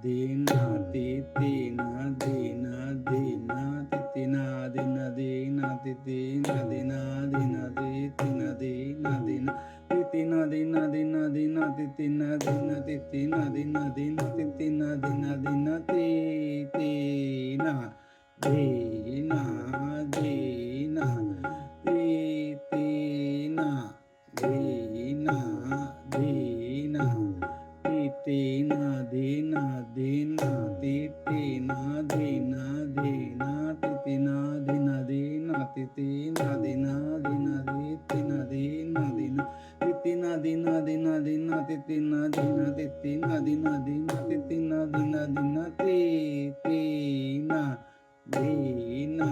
dina titina dina dina titina dina dina titina dina dina titina dina dina titina dina dina dina titina dina titina dina dina titina dina dina titina dina dina titina dina dina titina dina dina titina dina dina titina dina dina titina dina dina titina dina dina titina dina dina dina titina dina titina dina dina titina dina dina titina dina